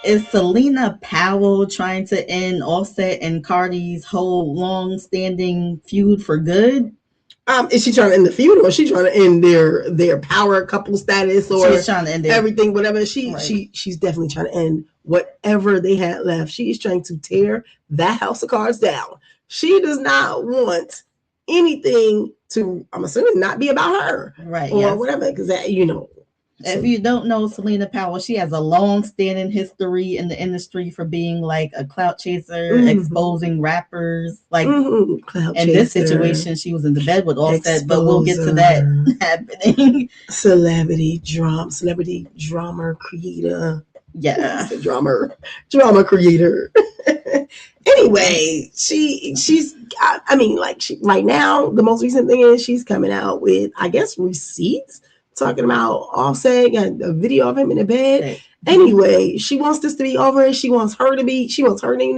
Is Celina Powell trying to end Offset and Cardi's whole long-standing feud for good? Is she trying to end the feud, or is she trying to end their power couple status, or she's trying to end everything, whatever? She's definitely trying to end whatever they had left. She is trying to tear that house of cards down. She does not want anything to, I'm assuming, not be about her, right? Or whatever, because that, if you don't know Celina Powell, she has a long-standing history in the industry for being like a clout chaser, exposing rappers. Like in this situation, she was in the bed with Offset, but we'll get to that happening. Celebrity drama creator. Yeah, drama creator. Anyway, she's right now, the most recent thing is she's coming out with, I guess, receipts talking about Offset, got a video of him in the bed. Right. Anyway, she wants this to be over. She wants her name to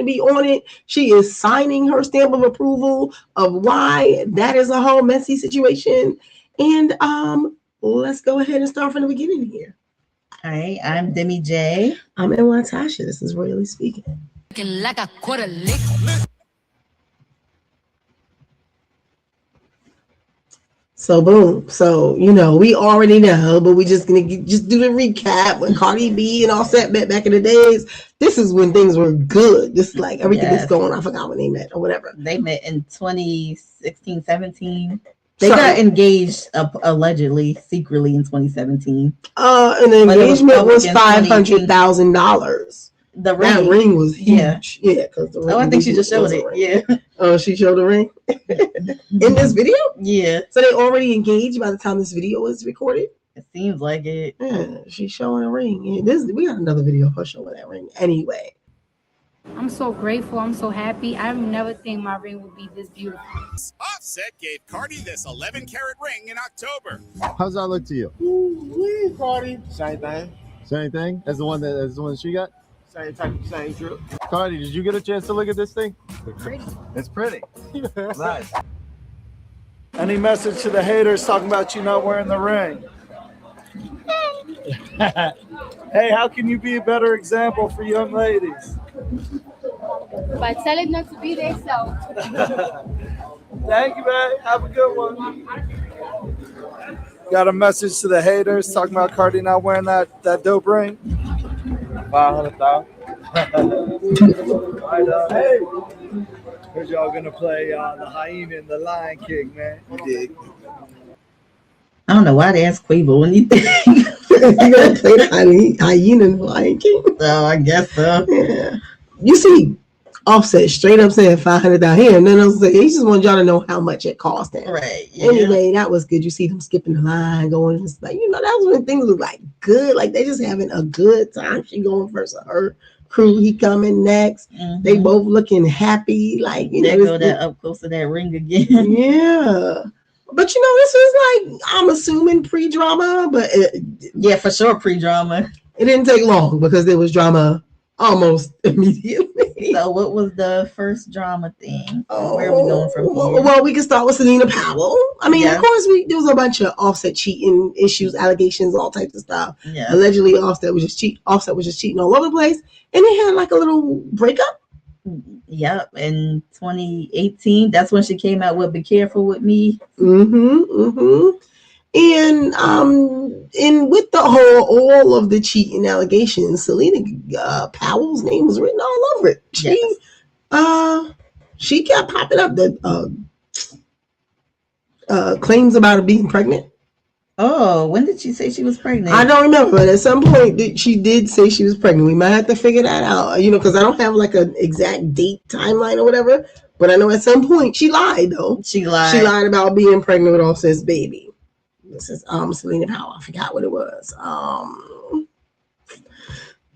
be on it. She is signing her stamp of approval of why that is a whole messy situation. And let's go ahead and start from the beginning here. Hi, I'm Demi J. I'm NY Tasha. This is Royally Speaking. Like a quarter lick. So boom. So, we already know, but we just gonna just do the recap. When Cardi B and Offset met back in the days, this is when things were good. Just like everything that's going on. I forgot when they met or whatever. They met in 2016, 17. They got engaged allegedly, secretly in 2017. And the engagement was $500,000. The ring was huge. Yeah, because the ring. I think she just showed it. Yeah. Oh, she showed the ring in this video. Yeah. So they already engaged by the time this video was recorded. It seems like it. Yeah, she's showing a ring. Yeah, we got another video of her showing that ring. Anyway. I'm so grateful. I'm so happy. I've never think my ring would be this beautiful. Offset gave Cardi this 11-carat ring in October. How's that look to you? Ooh, Cardi. Same thing. Same thing as the one that she got? Same trip. Cardi, did you get a chance to look at this thing? Pretty. It's pretty. Nice. Any message to the haters talking about you not wearing the ring? Hey, how can you be a better example for young ladies? By telling them to be themselves. Thank you, man. Have a good one. Got a message to the haters talking about Cardi not wearing that dope ring? 500,000. Hey, heard y'all gonna play the hyena and the Lion King, man. You dig? I don't know why they asked Quavo when you think you're gonna play the hyena and the Lion King. So I guess so. Yeah. You see, Offset straight up saying 500,000 here, and then I was like, he just wanted y'all to know how much it cost him. Right. Yeah. Anyway, that was good. You see them skipping the line, going just like, that was when things was like good, like they just having a good time. She going first, her crew, he coming next. They both looking happy, like they go that up close to that ring again. Yeah. But this was like, I'm assuming pre-drama, but yeah, for sure pre-drama. It didn't take long because there was drama almost immediately. So what was the first drama thing? Where are we going from here? Well, we can start with Celina Powell. I mean, of course, there was a bunch of Offset cheating issues, allegations, all types of stuff. Yeah. Allegedly, Offset was just cheating all over the place. And they had like a little breakup. Yep, in 2018, that's when she came out with "Be Careful with Me." And with all of the cheating allegations, Celina Powell's name was written all over it. She kept popping up the claims about her being pregnant. Oh, when did she say she was pregnant? I don't remember, but at some point she did say she was pregnant. We might have to figure that out, because I don't have like an exact date timeline or whatever. But I know at some point she lied, though. She lied. She lied about being pregnant with Offset's baby. This is Celina Powell. I forgot what it was.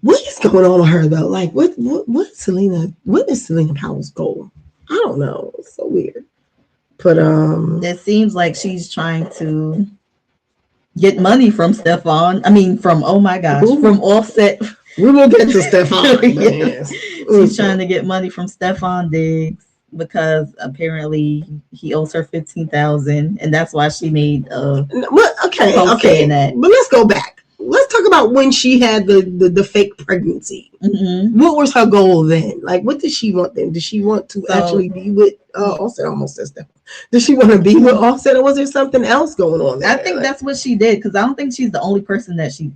What is going on with her though? Like, what is Celina Powell's goal? I don't know. It's so weird. But it seems like she's trying to get money from Stefon. I mean, from from Offset. We will get to Stefon. Yes. She's trying to get money from Stefon Diggs because apparently he owes her $15,000, and that's why she made okay. In that. But let's go back. let's talk about when she had the fake pregnancy. Mm-hmm. What was her goal then? Like, what did she want then? Did she want to actually be with Offset? Almost said that. Did she want to be with Offset, or was there something else going on there? I think that's what she did, because I don't think she's the only person that she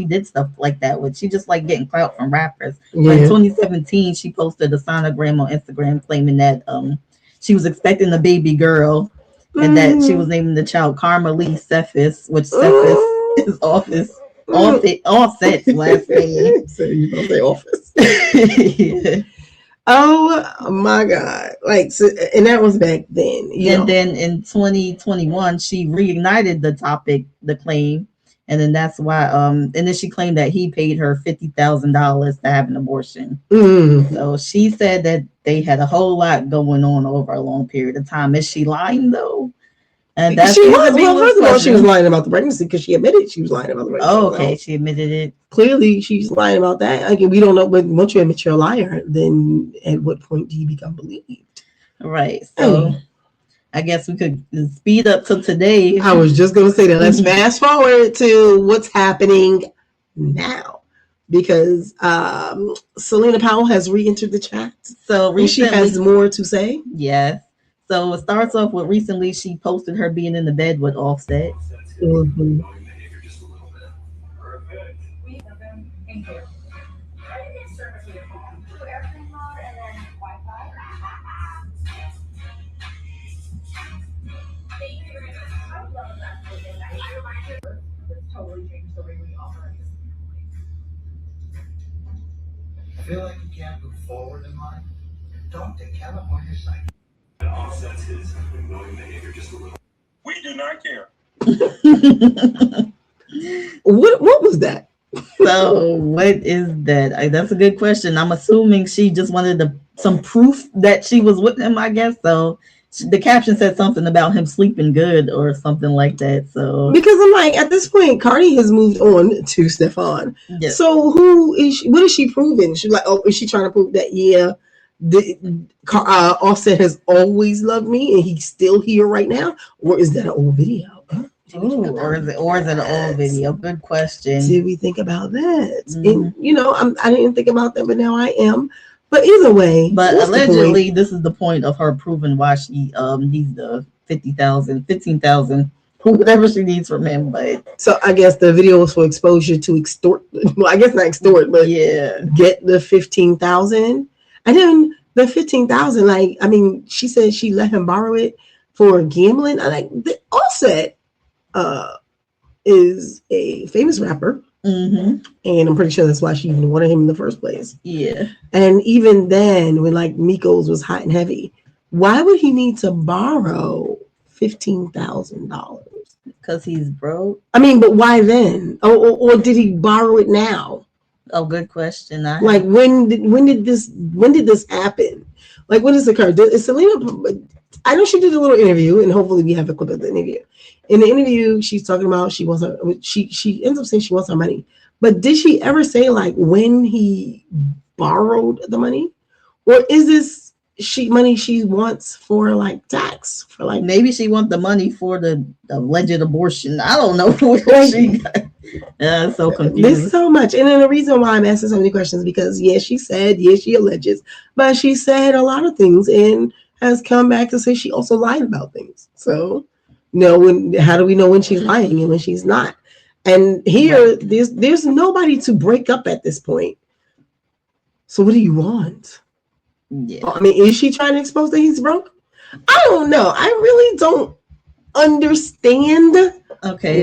did stuff like that with. She just like getting clout from rappers. Yeah. In 2017, she posted a sonogram on Instagram claiming that she was expecting a baby girl, and that she was naming the child Karma Lee Cephas, which Cephas is Offset's last name. So you don't say Office. Yeah. Oh my God. Like, so, and that was back then. Then in 2021, she reignited the claim. And then that's why, and then she claimed that he paid her $50,000 to have an abortion. Mm. So she said that they had a whole lot going on over a long period of time. Is she lying though? And that's she was. Well, first of all, she was lying about the pregnancy because she admitted she was lying about the pregnancy. Oh, okay. She admitted it. Clearly, she's lying about that. Again, we don't know. But once you admit you're a liar, then at what point do you become believed? Right. So I guess we could speed up to today. I was just going to say that. Let's fast forward to what's happening now, because Celina Powell has re-entered the chat. So she has more to say. Yes. So it starts off with recently she posted her being in the bed with Offset. Mm-hmm. Feel like you can't move forward in life? Don't take California side. Offsets his annoying behavior just a little. We do not care. What was that? So what is that? That's a good question. I'm assuming she just wanted some proof that she was with him, I guess. So the caption said something about him sleeping good or something like that. So because I'm like, at this point, Cardi has moved on to Stefon. Yes. So who is she? What is she proving? She's like, is she trying to prove that Offset has always loved me and he's still here right now, or is that an old video? Or is it an old video? Good question. Did we think about that? Mm-hmm. And, I didn't think about that, but now I am. But either way, but allegedly, this is the point of her proving why she needs the 50,000, 15,000, whatever she needs from him. But so I guess the video was for exposure to extort. Well, I guess not extort, but get the 15,000, and then the 15,000. Like, I mean, she said she let him borrow it for gambling. I like the Offset is a famous rapper. Mm-hmm. And I'm pretty sure that's why she even wanted him in the first place. Yeah. And even then, when like Miko's was hot and heavy, why would he need to borrow $15,000? Because he's broke. I mean, but why then? Or did he borrow it now? Oh, good question. Like when did this happen? Like when this occurred? Is Celina? I know she did a little interview, and hopefully we have a clip of the interview. In the interview, she's talking about she ends up saying she wants her money. But did she ever say like when he borrowed the money? Or is this money she wants for like tax? For like maybe she wants the money for the alleged abortion. I don't know where she got. Yeah, so confused. There's so much. And then the reason why I'm asking so many questions because she alleges, but she said a lot of things and has come back to say she also lied about things. So how do we know when she's lying and when she's not? And here, there's nobody to break up at this point. So what do you want? Yeah. I mean, is she trying to expose that he's broke? I don't know. I really don't understand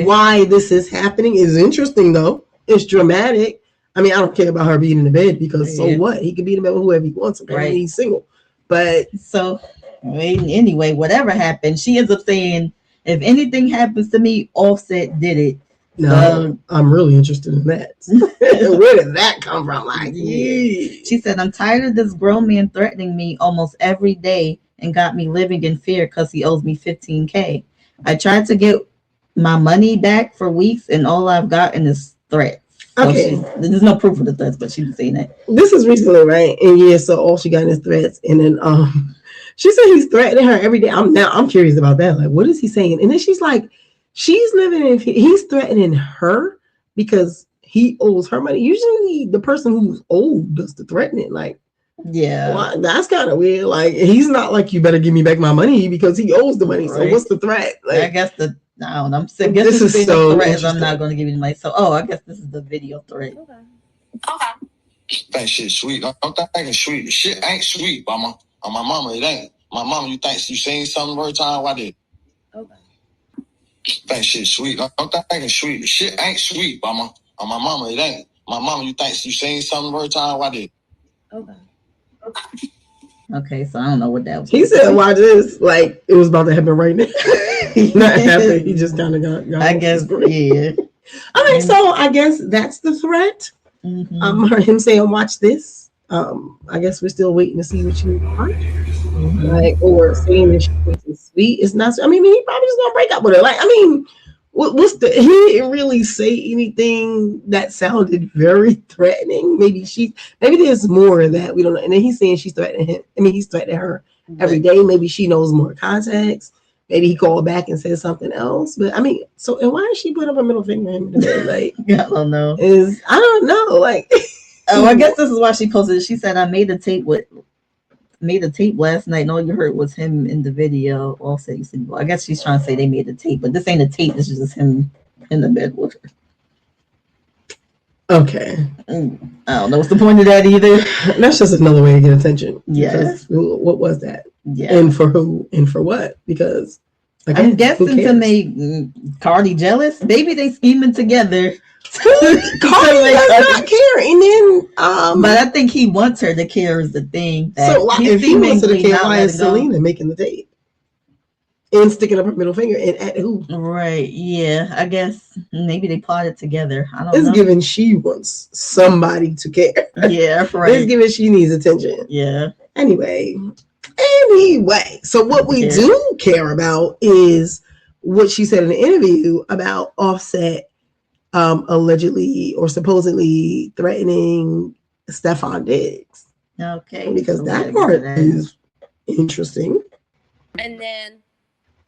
why this is happening. It's interesting, though. It's dramatic. I mean, I don't care about her being in the bed because so what? He can be in the bed with whoever he wants. Apparently, he's single. But so anyway, whatever happened, she ends up saying, if anything happens to me, Offset did it. No, I'm really interested in that. Where did that come from? Like, she said, I'm tired of this grown man threatening me almost every day and got me living in fear because he owes me $15,000. I tried to get my money back for weeks and all I've gotten is threats. So there's no proof of the threats, but she was saying that. This is recently, right? And so all she got is threats. And then she said he's threatening her every day. I'm curious about that. Like, what is he saying? And then she's like, he's threatening her because he owes her money. Usually the person who's old does the threatening. Like, yeah, well, that's kind of weird. Like, he's not like, you better give me back my money because he owes the money. Right. So what's the threat? Like, I guess I don't know. I guess this is so threat. I'm not going to give you the money. So, I guess this is the video threat. Okay. That shit sweet. Don't think it's sweet. The shit ain't sweet, mama. On my mama, it ain't. My mama, you think you seen something every time? Why did? Okay. That shit sweet. Don't think it's sweet. The shit ain't sweet, mama. On my mama, it ain't. My mama, you think you seen something every time? Why did? Okay. Okay, so I don't know what that was. He said, "Why this?" Like it was about to happen right now. Not happen. He just kind of got. I guess, yeah. All right, so I guess that's the threat. Mm-hmm. Him saying, "Watch this." I guess we're still waiting to see what you want. Mm-hmm. Like, or saying that she was sweet. It's not. I mean, he probably just gonna break up with her. Like, I mean, what's the? He didn't really say anything that sounded very threatening. Maybe there's more of that we don't know. And then he's saying she's threatening him. I mean, he's threatening her every day. Maybe she knows more context. Maybe he called back and said something else. But I mean, so and why did she put up a middle finger in the bed? Like, I don't know. I don't know. Like, I guess this is why she posted it. She said, "I made a tape last night. And all you heard was him in the video." Offset, you said, well, I guess she's trying to say they made a tape, but this ain't a tape. This is just him in the bed with her. Okay. I don't know what's the point of that either. That's just another way to get attention. Yeah. What was that? Yeah. And for who? And for what? Because again, I'm guessing to make Cardi jealous. Maybe they scheming together. Cardi does not care, and then but I think he wants her to care is the thing. So if he wants her to care, why is Celina making the tape and sticking up her middle finger and at who? Right? Yeah, I guess maybe they plotted together. I don't know. It's given she wants somebody to care. Yeah, right. It's given she needs attention. Yeah. Anyway, so what we do care about is what she said in the interview about Offset. Allegedly or supposedly threatening Stefon Diggs. Okay. Because that part is interesting. And then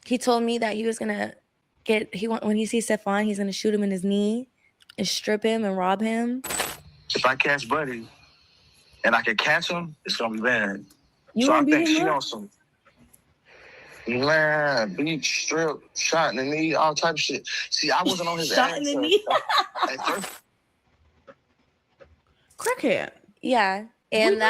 he told me that he was gonna when he sees Stefon, he's gonna shoot him in his knee and strip him and rob him. If I catch Buddy and I can catch him, it's gonna be bad. So I think she on some beat, strip, shot in the knee, all type of shit. See, I wasn't on his shot in the knee. Crackhead. Yeah, and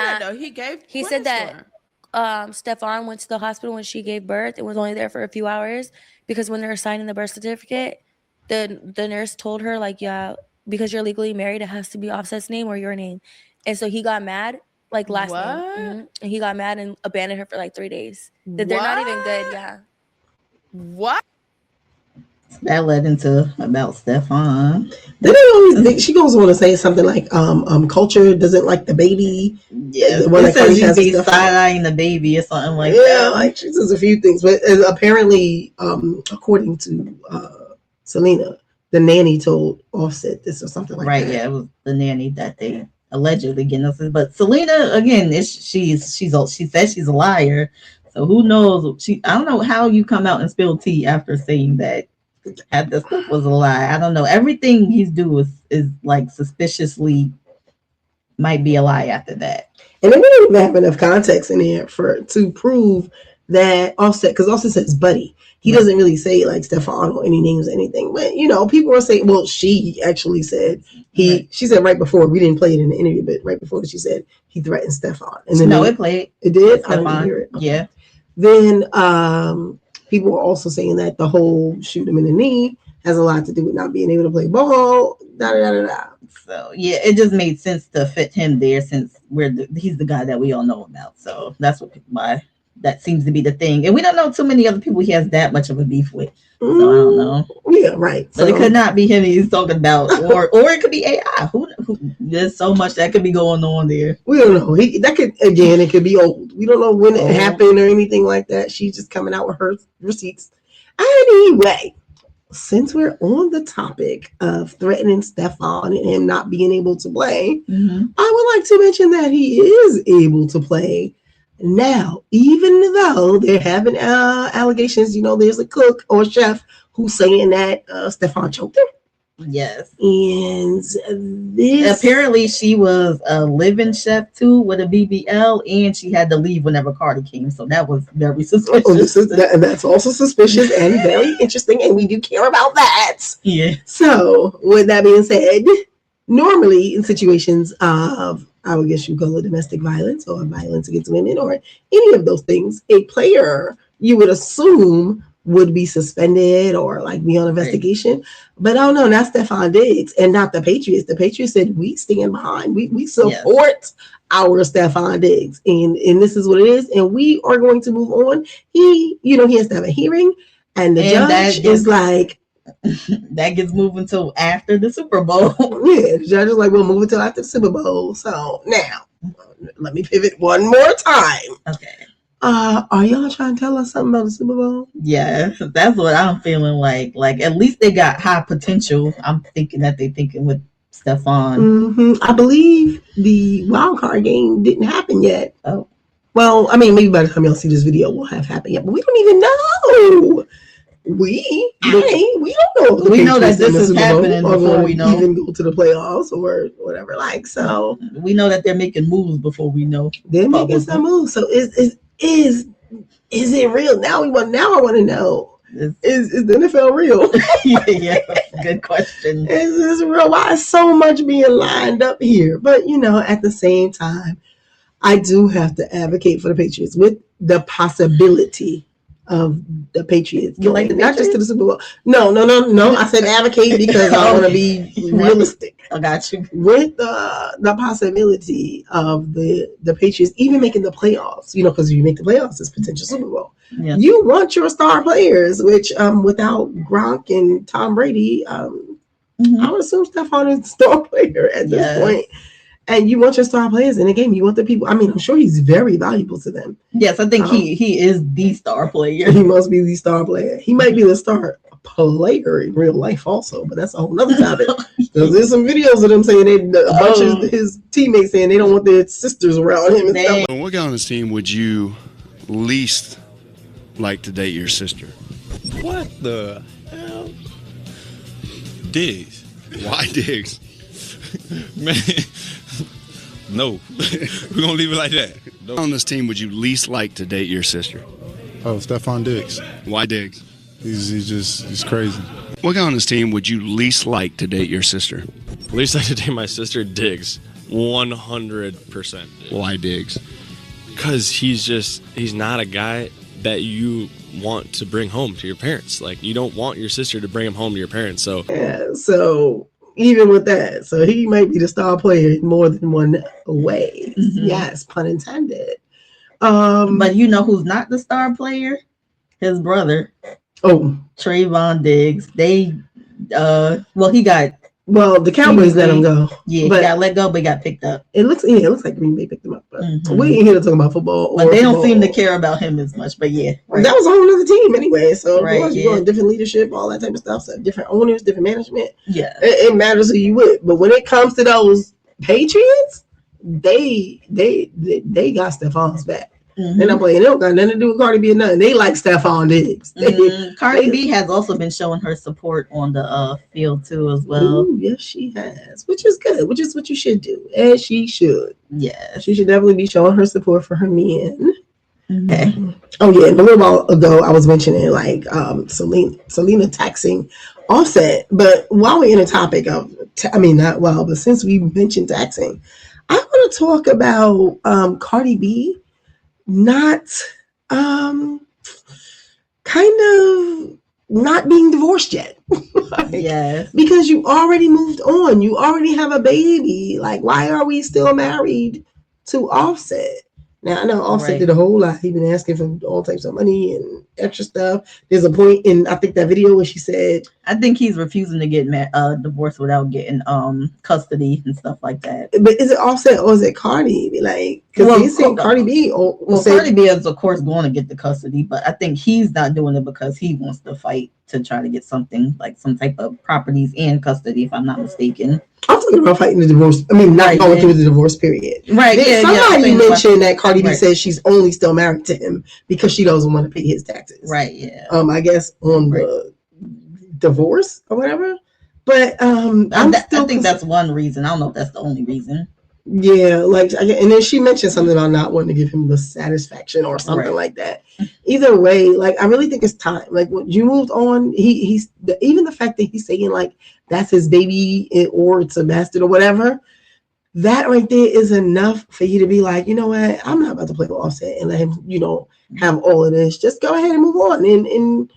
he said that Stefon went to the hospital when she gave birth and was only there for a few hours because when they were signing the birth certificate, the nurse told her like, yeah, because you're legally married, it has to be Offset's name or your name, and so he got mad. Like last name. Mm-hmm. And he got mad and abandoned her for like 3 days. That they're not even good, yeah. What? That led into about Stefon. They don't always think she goes on to say something like culture doesn't like the baby. Yeah, it says you be side-eyeing the baby or something like that. Yeah, like she says a few things. But apparently, according to Celina, the nanny told Offset this or something like that. Right, yeah, it was the nanny that they allegedly getting us, but Celina again, she says she's a liar. So who knows? I don't know how you come out and spill tea after saying that this stuff was a lie. I don't know. Everything he's do is like suspiciously might be a lie after that. And then we don't even have enough context in here to prove that Offset, because Offset says Buddy. He doesn't really say like Stefon or any names or anything. But people are saying, well, she actually said she said right before, we didn't play it in the interview, but right before she said he threatened Stefon. And then it played. It did? Stefon. I didn't hear it. Okay. Yeah. Then people were also saying that the whole shoot him in the knee has a lot to do with not being able to play ball. So yeah, it just made sense to fit him there since he's the guy that we all know about. So that's why that seems to be the thing. And we don't know too many other people he has that much of a beef with. So I don't know. Yeah, right. But it could not be him he's talking about. Or it could be AI. Who there's so much that could be going on there. We don't know. It could be old. We don't know when it happened or anything like that. She's just coming out with her receipts. Anyway, since we're on the topic of threatening Stefon and him not being able to play, I would like to mention that he is able to play now, even though they're having allegations. There's a cook or chef who's saying that Stefon choked him. Yes. And this apparently she was a living chef too with a BBL, and she had to leave whenever Cardi came. So that was very suspicious. That's also suspicious and very interesting, and we do care about that. Yeah. So with that being said, normally in situations of, I would guess you call it domestic violence or violence against women or any of those things, a player you would assume would be suspended or like be on investigation. Right. But oh no, not Stefon Diggs and not the Patriots. The Patriots said we stand behind. We support our Stefon Diggs. And this is what it is. And we are going to move on. He has to have a hearing. And the judge is like, that gets moved until after the Super Bowl. Yeah, the judge is like, we'll move until after the Super Bowl. So now, let me pivot one more time. Okay. Are y'all trying to tell us something about the Super Bowl? Yeah, that's what I'm feeling like. Like, at least they got high potential. I'm thinking that they're thinking with Stefon. Mm-hmm. I believe the wild card game didn't happen yet. Oh. Well, I mean, maybe by the time y'all see this video, we'll have happened yet. But we don't even know. We don't know. We know that this is happening before we know. Even go to the playoffs or whatever. Like, so we know that they're making moves before we know. They're making some moves. So is it real? Now I want to know. Is the NFL real? Yeah, good question. Is this real? Why is so much being lined up here? But at the same time, I do have to advocate for the Patriots with the possibility of the Patriots. You like the not just to the Super Bowl. No. I said advocate because I want to be realistic. I got you. With the possibility of the Patriots even making the playoffs, because if you make the playoffs, it's potential Super Bowl. Yeah. You want your star players, which without Gronk and Tom Brady, I would assume Stefon is a star player at this point. And you want your star players in the game. You want the people. I mean, I'm sure he's very valuable to them. Yes, I think he is the star player. He must be the star player. He might be the star player in real life also, but that's a whole nother topic. There's some videos of them saying a bunch of his teammates saying they don't want their sisters around him. And stuff. What guy on this team would you least like to date your sister? What the hell? Diggs. Why Diggs? Man. No. We're going to leave it like that. No. On this team would you least like to date your sister? Oh, Stefon Diggs. Why Diggs? He's crazy. What guy on this team would you least like to date your sister? Least like to date my sister? Diggs. 100%. Why Diggs? Because he's not a guy that you want to bring home to your parents. Like, you don't want your sister to bring him home to your parents. So yeah, so even with that, so he might be the star player in more than one way. Mm-hmm. Yes, pun intended. But you know who's not the star player? His brother. Oh, Trayvon Diggs. They he got the Cowboys let him go. Yeah, but he got let go, but he got picked up. It looks like Green Bay picked him up. But we ain't here to talk about football. But they don't seem to care about him as much. But yeah, right. That was a whole other team anyway. So you're going different leadership, all that type of stuff. So different owners, different management. Yeah, it matters who you with. But when it comes to those Patriots, they got Stefon's back. Mm-hmm. They're not playing. They don't got nothing to do with Cardi B or nothing. They like Stefon Diggs. Cardi B has also been showing her support on the field too as well. Ooh, yes, she has, which is good. Which is what you should do, as she should. Yeah, she should definitely be showing her support for her men. Okay. Oh yeah, and a little while ago I was mentioning like Celina taxing Offset, but while we're in a topic of, but since we mentioned taxing, I want to talk about Cardi B. Not kind of not being divorced yet. Yes. Because you already moved on. You already have a baby. Like, why are we still married to Offset? Now, I know Offset did a whole lot. He's been asking for all types of money and extra stuff. There's a point in, I think, that video where she said... I think he's refusing to get divorced without getting custody and stuff like that. But is it Offset or is it Cardi? Like, because he's saying Cardi B... Cardi B is, of course, going to get the custody, but I think he's not doing it because he wants to fight to try to get something, like some type of properties and custody, if I'm not mistaken. I'm talking about fighting the divorce. Not going through the divorce period. Right. Somebody mentioned that Cardi B says she's only still married to him because she doesn't want to pay his taxes. Right. Yeah. I guess on the divorce or whatever. But I think that's one reason. I don't know if that's the only reason. Yeah, like, and then she mentioned something about not wanting to give him the satisfaction or something like that. Either way, like, I really think it's time. Like, when you moved on, he's even the fact that he's saying like that's his baby or it's a bastard or whatever. That right there is enough for you to be like, you know what, I'm not about to play with Offset and let him, have all of this. Just go ahead and move on. And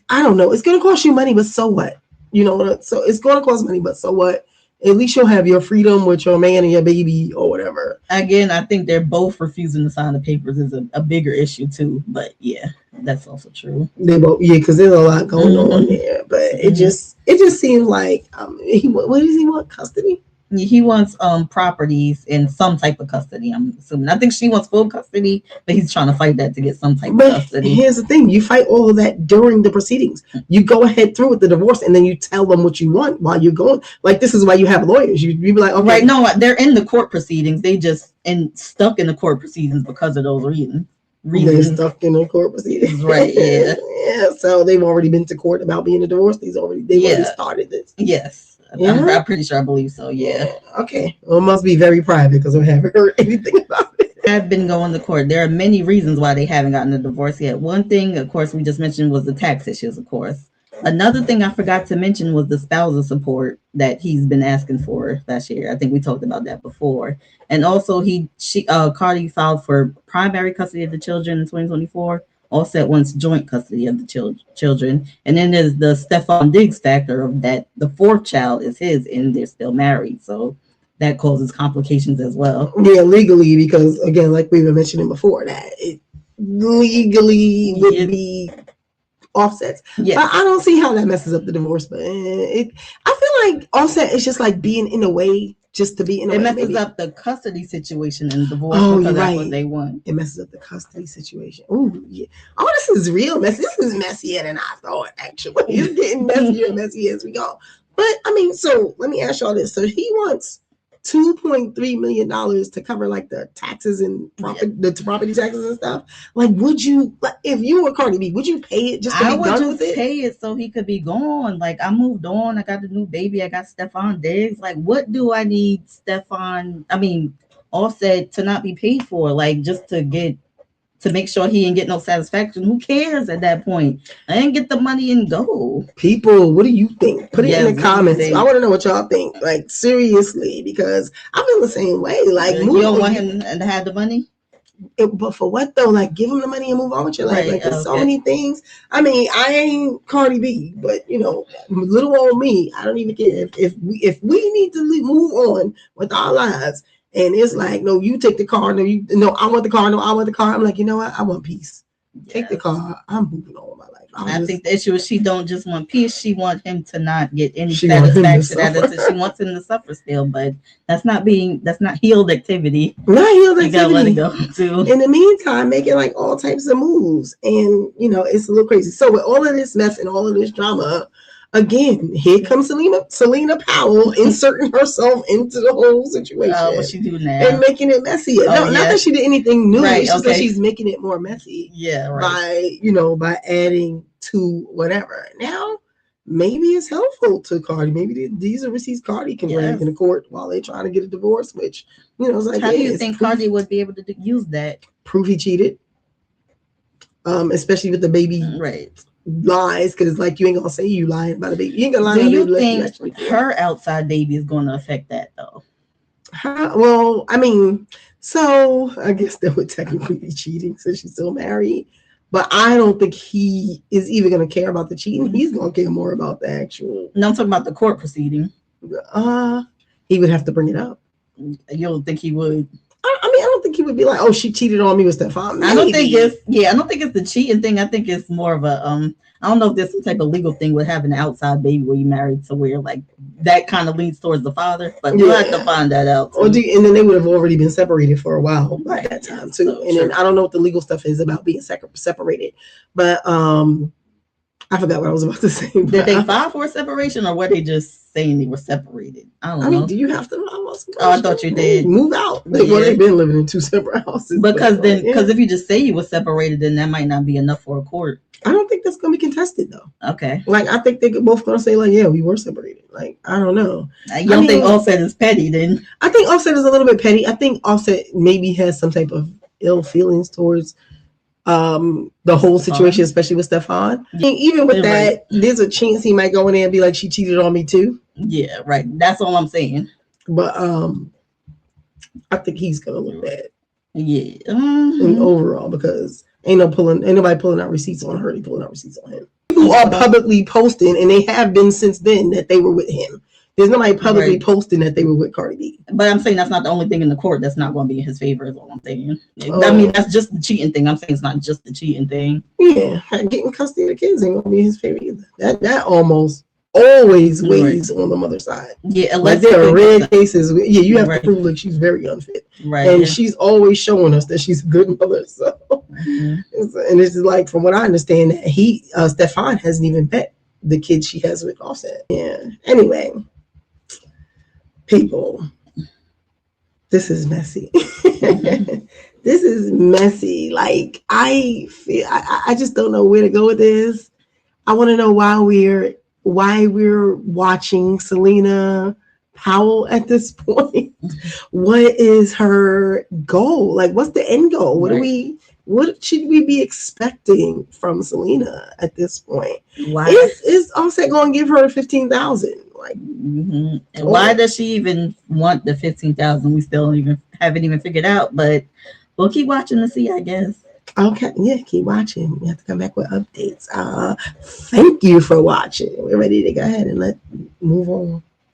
I don't know, it's gonna cost you money, but so what? So it's gonna cost money, but so what? At least you'll have your freedom with your man and your baby or whatever. Again, I think they're both refusing to sign the papers is a bigger issue too. But yeah, that's also true. They both, because there's a lot going on there. But it just seems like what does he want? Custody? He wants properties in some type of custody, I'm assuming. I think she wants full custody, but he's trying to fight that to get some type of custody. Here's the thing, you fight all of that during the proceedings. You go ahead through with the divorce and then you tell them what you want while you're going. Like, this is why you have lawyers. You be like, okay. Right, no, they're in the court proceedings. They just stuck in the court proceedings because of those reasons. They're stuck in the court proceedings. Right, yeah. Yeah, so they've already been to court about being a divorce. They've already started this. Yes. Yeah. I'm pretty sure I believe so, yeah. Okay. Well, it must be very private because I haven't heard anything about it. Have been going to court. There are many reasons why they haven't gotten a divorce yet. One thing, of course, we just mentioned was the tax issues, of course. Another thing I forgot to mention was the spousal support that he's been asking for last year. I think we talked about that before. And also, Cardi filed for primary custody of the children in 2024. Offset wants joint custody of the children. And then there's the Stefon Diggs factor of that the fourth child is his and they're still married. So that causes complications as well. Yeah, legally, because again, like we were mentioning before, that it legally would be Offset's. Yes. But I don't see how that messes up the divorce. But I feel like Offset is just like being in a way just to be in a way. It messes up the custody situation in divorce because that's what they want. It messes up the custody situation. Oh, yeah. Oh, this is real messy. This is messier than I thought, actually. It's getting messier and messier as we go. But, I mean, so let me ask y'all this. So he wants $2.3 million to cover like the taxes and the property taxes and stuff. Like, would you, if you were Cardi B, would you pay it just to be done with it? Pay it so he could be gone. Like, I moved on. I got a new baby. I got Stefon Diggs. Like, what do I need Offset to not be paid for? Like, just to make sure he didn't get no satisfaction. Who cares at that point? I didn't get the money and go. People, what do you think? Put it in the comments. I want to know what y'all think. Like, seriously, because I feel the same way. Like, you don't want him to have the money? But for what though? Like, give him the money and move on with your life. Like, there's so many things. I mean, I ain't Cardi B, but little old me, I don't even care. If we need to move on with our lives, and it's like, no, you take the car. No, I want the car. No, I want the car. I'm like, you know what? I want peace. Take the car. I'm moving on with my life. I think the issue is she don't just want peace. She wants him to not get any satisfaction out of it. She wants him to suffer still, but that's not healed activity. Not healed activity. You gotta let it go too. In the meantime, making like all types of moves, and it's a little crazy. So with all of this mess and all of this drama, again, here comes Celina Powell inserting herself into the whole situation. What she do now? And making it messier. Not that she did anything new. Right, it's just that she's making it more messy. Yeah, right. By adding to whatever. Now, maybe it's helpful to Cardi. Maybe these are receipts Cardi can bring in the court while they're trying to get a divorce, which, it's like, how do you think Cardi would be able to use that? Prove he cheated. Especially with the baby. Right. Lies, because it's like, you ain't gonna say you lying about a baby. You ain't gonna lie about a baby. Do you think her outside baby is going to affect that though? Well, I mean, so I guess that would technically be cheating since she's still married. But I don't think he is even going to care about the cheating. He's going to care more about the actual. No, I'm talking about the court proceeding. He would have to bring it up. You don't think he would? I don't think he would be like, "Oh, she cheated on me with Stefon." I don't think it's the cheating thing. I think it's more of a I don't know if there's some type of legal thing with having an outside baby where you married to where like that kind of leans towards the father, but we'll have to find that out. And then they would have already been separated for a while by that time too. So, and then I don't know what the legal stuff is about being separated, but I forgot what I was about to say. Did they file for a separation, or were they just saying they were separated? I don't know. Do you have to file for Oh, I thought you did. Move out. Well, they've been living in 2 separate houses. Because if you just say you were separated, then that might not be enough for a court. I don't think that's going to be contested, though. Okay. Like, I think they're both going to say, like, yeah, we were separated. Like, I don't know. You don't think Offset is petty, then? I think Offset is a little bit petty. I think Offset maybe has some type of ill feelings towards the whole situation, especially with Stefon. I think even with that, there's a chance he might go in there and be like, she cheated on me too. Yeah, right. That's all I'm saying. But I think he's gonna look bad. Yeah. And overall, because ain't nobody pulling out receipts on her, they pulling out receipts on him. People are publicly posting, and they have been since then, that they were with him. There's nobody publicly posting that they were with Cardi B. But I'm saying that's not the only thing in the court that's not going to be in his favor, is all I'm saying. I mean, that's just the cheating thing. I'm saying it's not just the cheating thing. Yeah, getting custody of the kids ain't going to be in his favor either. That almost always weighs on the mother's side. Yeah, like there are rare cases. Yeah, you have to prove like she's very unfit. Right. And she's always showing us that she's a good mother. So, and it's like, from what I understand, Stefon hasn't even met the kid she has with Offset. Yeah. Anyway. People, this is messy. This is messy. Like, I feel I just don't know where to go with this. I want to know why we're watching Celina Powell at this point. What is her goal? Like, what's the end goal? What should we be expecting from Celina at this point? Why is Offset going to give her 15,000? Like, and why does she even want the 15,000? We still haven't even figured out, but we'll keep watching to see, I guess. Okay, yeah, keep watching. We have to come back with updates. Thank you for watching. We're ready to go ahead and move on.